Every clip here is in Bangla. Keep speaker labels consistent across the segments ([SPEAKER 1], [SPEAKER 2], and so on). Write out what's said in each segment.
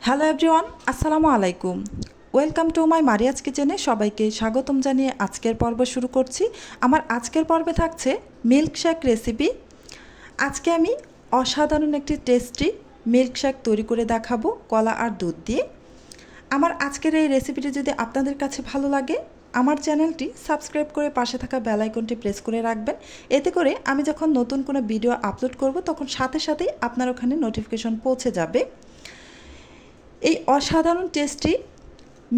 [SPEAKER 1] হ্যালো এভরিওয়ান, আসসালামু আলাইকুম। ওয়েলকাম টু মাই মারিয়াজ কিচেনে সবাইকে স্বাগতম জানিয়ে আজকের পর্ব শুরু করছি। আমার আজকের পর্বে থাকছে মিল্কশেক রেসিপি। আজকে আমি অসাধারণ একটি টেস্টি মিল্কশেক তৈরি করে দেখাবো কলা আর দুধ দিয়ে। আমার আজকের এই রেসিপিটি যদি আপনাদের কাছে ভালো লাগে, আমার চ্যানেলটি সাবস্ক্রাইব করে পাশে থাকা বেল আইকনটি প্রেস করে রাখবেন। এতে করে আমি যখন নতুন কোনো ভিডিও আপলোড করব তখন সাথে সাথেই আপনার ওখানে নোটিফিকেশন পৌঁছে যাবে। এই অসাধারণ টেস্টি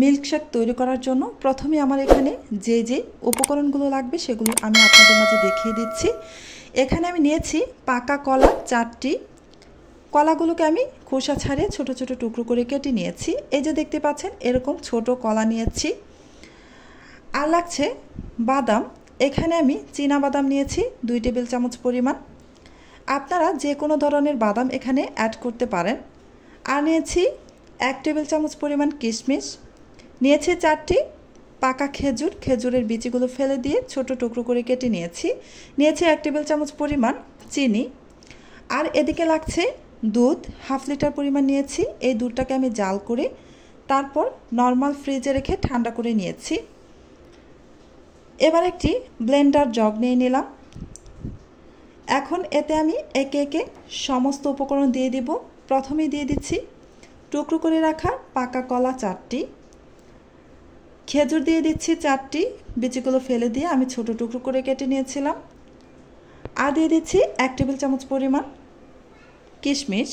[SPEAKER 1] মিল্কশেক তৈরি করার জন্য প্রথমে আমার এখানে যে উপকরণগুলো লাগবে সেগুলো আমি আপনাদের মাঝে দেখিয়ে দিচ্ছি। এখানে আমি নিয়েছি পাকা কলা 4টি। কলাগুলোকে আমি খোসা ছাড়িয়ে ছোট ছোট টুকরো করে কেটে নিয়েছি। এই যে দেখতে পাচ্ছেন এরকম ছোট কলা নিয়েছি। আর লাগছে বাদাম। এখানে আমি চীনা বাদাম নিয়েছি 2 টেবিল চামচ পরিমাণ। আপনারা যে কোনো ধরনের বাদাম এখানে অ্যাড করতে পারেন। আর নিয়েছি 1 টেবিল চামচ পরিমাণ কিশমিশ, নিয়েছি 4টি পাকা খেজুর, খেজুরের বিচিগুলো ফেলে দিয়ে ছোট টুকরো করে কেটে নিয়েছি। 1 টেবিল চামচ পরিমাণ চিনি। আর এদিকে লাগছে দুধ, হাফ লিটার পরিমাণ নিয়েছি। এই দুধটাকে আমি জাল করে তারপর নর্মাল ফ্রিজে রেখে ঠান্ডা করে নিয়েছি। এবার একটি ব্লেন্ডার জগ নিয়ে নিলাম। এখন এতে আমি একে একে সমস্ত উপকরণ দিয়ে দিব। প্রথমেই দিয়ে দিচ্ছি টুকরো করে রাখা পাকা কলা 4টি, খেজুর দিয়ে দিচ্ছি 4টি, বিচিগুলো ফেলে দিয়ে আমি ছোট টুকরো করে কেটে নিয়েছিলাম। আর দিয়ে দিচ্ছি 1 টেবিল চামচ পরিমাণ কিশমিশ,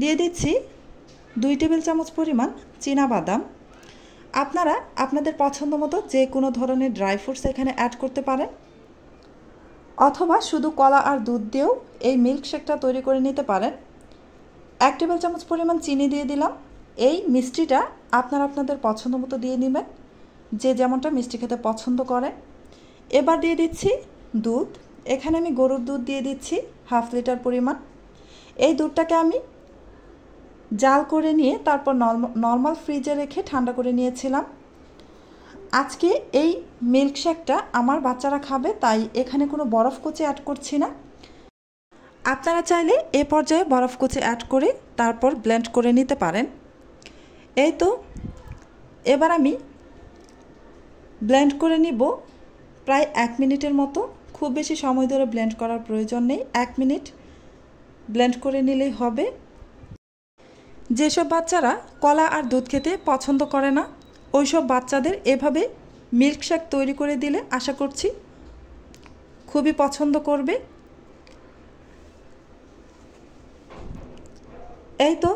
[SPEAKER 1] দিয়ে দিচ্ছি 2 টেবিল চামচ পরিমাণ চীনা বাদাম। আপনারা আপনাদের পছন্দ মতো যে কোনো ধরনের ড্রাই ফ্রুটস এখানে অ্যাড করতে পারেন, অথবা শুধু কলা আর দুধ দিয়েও এই মিল্কশেকটা তৈরি করে নিতে পারেন। 1 টেবিল চামচ পরিমাণ চিনি দিয়ে দিলাম। এই মিষ্টিটা আপনারা আপনাদের পছন্দ মতো দিয়ে নেবেন, যে যেমনটা মিষ্টি খেতে পছন্দ করে। এবার দিয়ে দিচ্ছি দুধ। এখানে আমি গরুর দুধ দিয়ে দিচ্ছি হাফ লিটার পরিমাণ। এই দুধটাকে আমি জাল করে নিয়ে তারপর নর্মাল ফ্রিজে রেখে ঠান্ডা করে নিয়েছিলাম। আজকে এই মিল্কশেকটা আমার বাচ্চারা খাবে, তাই এখানে কোনো বরফ কুচি অ্যাড করছি না। আপনারা চাইলে এ পর্যায়ে বরফ কুচি অ্যাড করে তারপর ব্লেন্ড করে নিতে পারেন। এই তো এবার আমি ব্লেন্ড করে নিব প্রায় 1 মিনিটের মতো। খুব বেশি সময় ধরে ব্লেন্ড করার প্রয়োজন নেই, 1 মিনিট ব্লেন্ড করে নিলেই হবে। যেসব বাচ্চারা কলা আর দুধ খেতে পছন্দ করে না, ওইসব বাচ্চাদের এভাবে মিল্কশেক তৈরি করে দিলে আশা করছি খুবই পছন্দ করবে। এই তো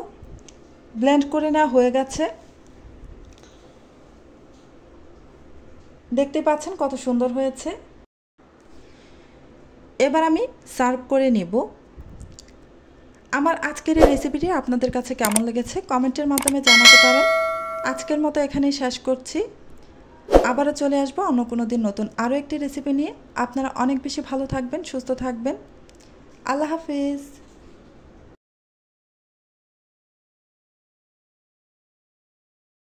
[SPEAKER 1] ব্লেন্ড করে নেওয়া হয়ে গেছে। দেখতে পাচ্ছেন কত সুন্দর হয়েছে। এবার আমি সার্ভ করে নেব। আমার আজকের এই রেসিপিটি আপনাদের কাছে কেমন লেগেছে কমেন্টের মাধ্যমে জানাতে পারেন। আজকের মতো এখানেই শেষ করছি। আবারও চলে আসবো অন্য কোনো দিন নতুন আরও একটি রেসিপি নিয়ে। আপনারা অনেক বেশি ভালো থাকবেন, সুস্থ থাকবেন। আল্লাহ হাফিজ।